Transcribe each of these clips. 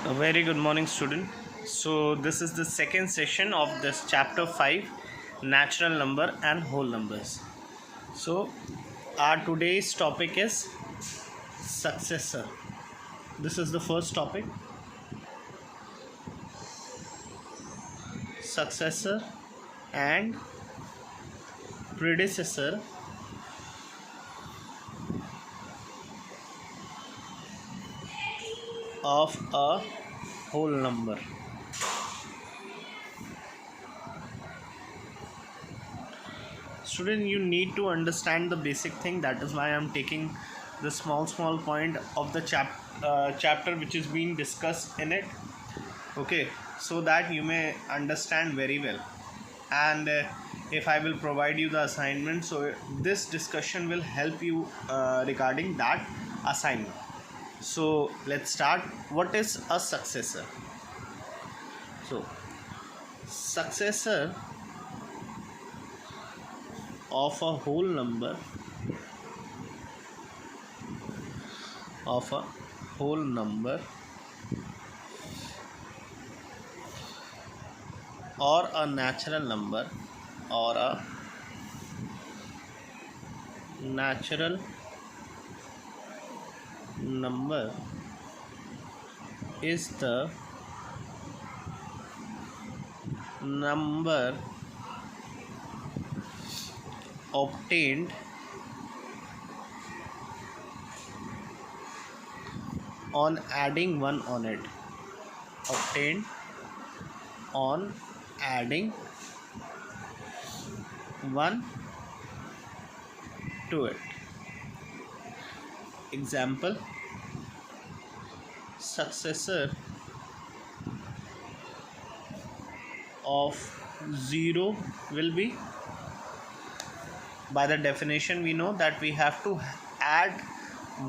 A very good morning, student. So this is the second session of this chapter 5, natural number and whole numbers. So our today's topic is successor. This is the first topic, successor and predecessor of a whole number. Student, you need to understand the basic thing. That is why I am taking the small point of the chapter which is being discussed in it. Okay, so that you may understand very well. And if I will provide you the assignment, so this discussion will help you regarding that assignment. So let's start. What is a successor? So successor of a whole number or a natural number is the number obtained on adding one on it. Obtained on adding one to it. Example: successor of 0 will be, by the definition we know that we have to add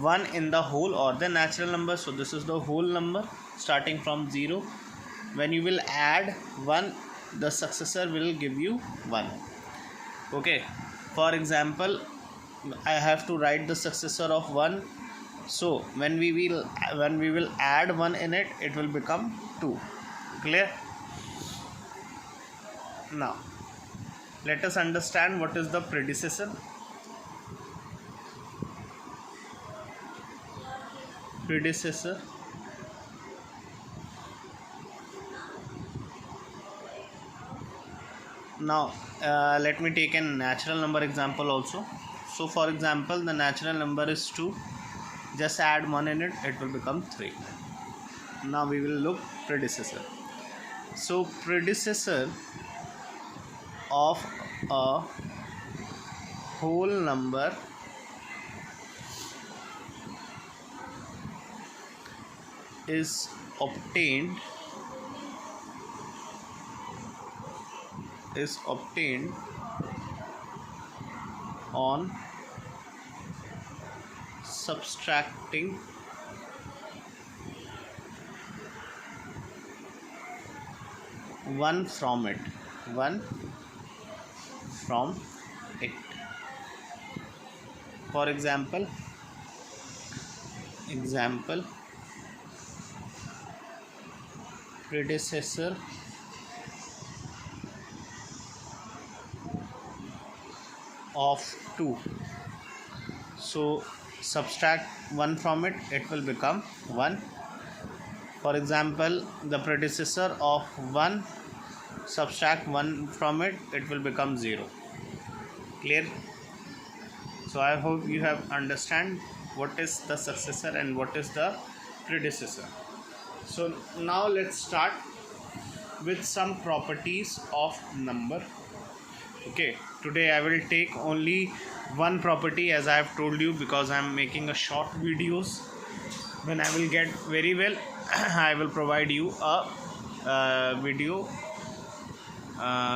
1 in the whole or the natural number. So this is the whole number starting from 0. When you will add 1, the successor will give you 1. Okay, for example, I have to write the successor of 1. So when we will add 1 in it, it will become 2. Clear? Now let us understand what is the predecessor. Now let me take a natural number example also. So for example, the natural number is 2. Just add 1 in it, it will become 3. Now we will look predecessor. So predecessor of a whole number is obtained on subtracting one from it. For example, predecessor of 2. So subtract 1 from it, it will become 1. For example, the predecessor of 1, subtract 1 from it, it will become 0. Clear? So I hope you have understand what is the successor and what is the predecessor. So now let's start with some properties of number. Okay, today I will take only one property, as I have told you, because I am making a short videos. When I will get very well, I will provide you a video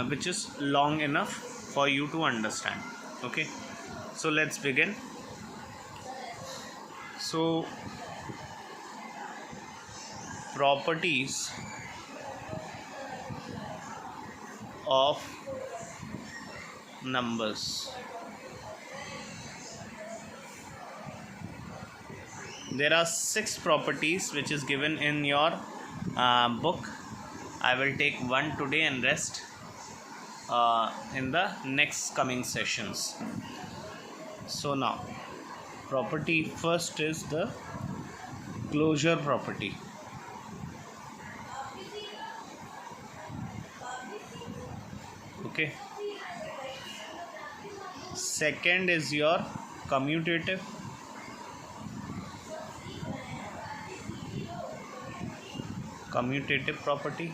which is long enough for you to understand. Okay, so let's begin. So properties of numbers. There are 6 properties which is given in your book. I will take one today and rest in the next coming sessions. So now, property first is the closure property. Okay. Second is your commutative. Property.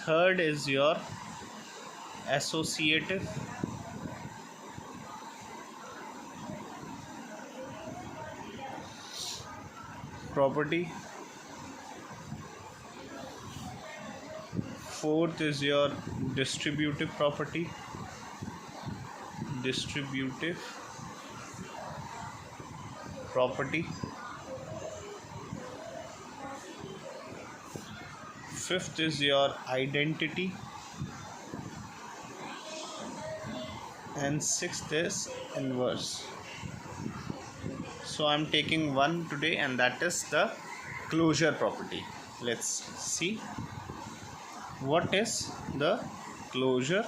Third is your associative. Property. Fourth is your distributive property. Fifth is your identity, and sixth is inverse. So I'm taking one today, and that is the closure property. Let's see what is the closure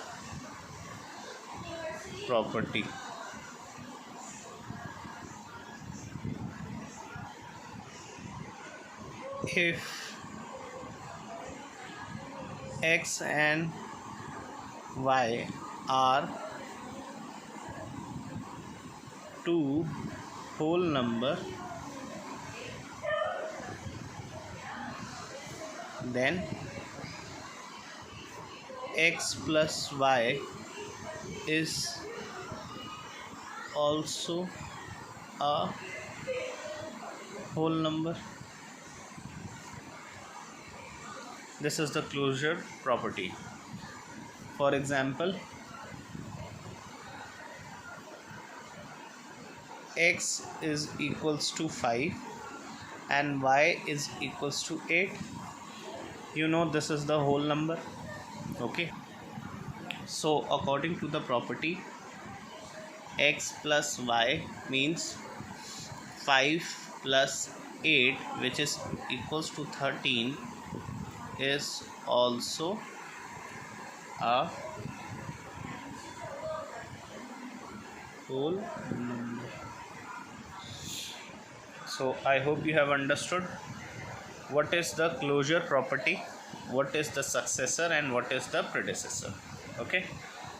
property. If x and y are two whole number, then x plus y is also a whole number. This is the closure property. For example, x is equals to 5 and y is equals to 8. You know this is the whole number. Okay. So according to the property, x plus y means 5 plus 8, which is equals to 13, is also a whole number. So I hope you have understood what is the closure property, what is the successor, and what is the predecessor. Okay,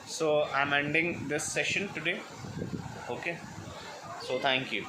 so I'm ending this session today. Okay, so thank you.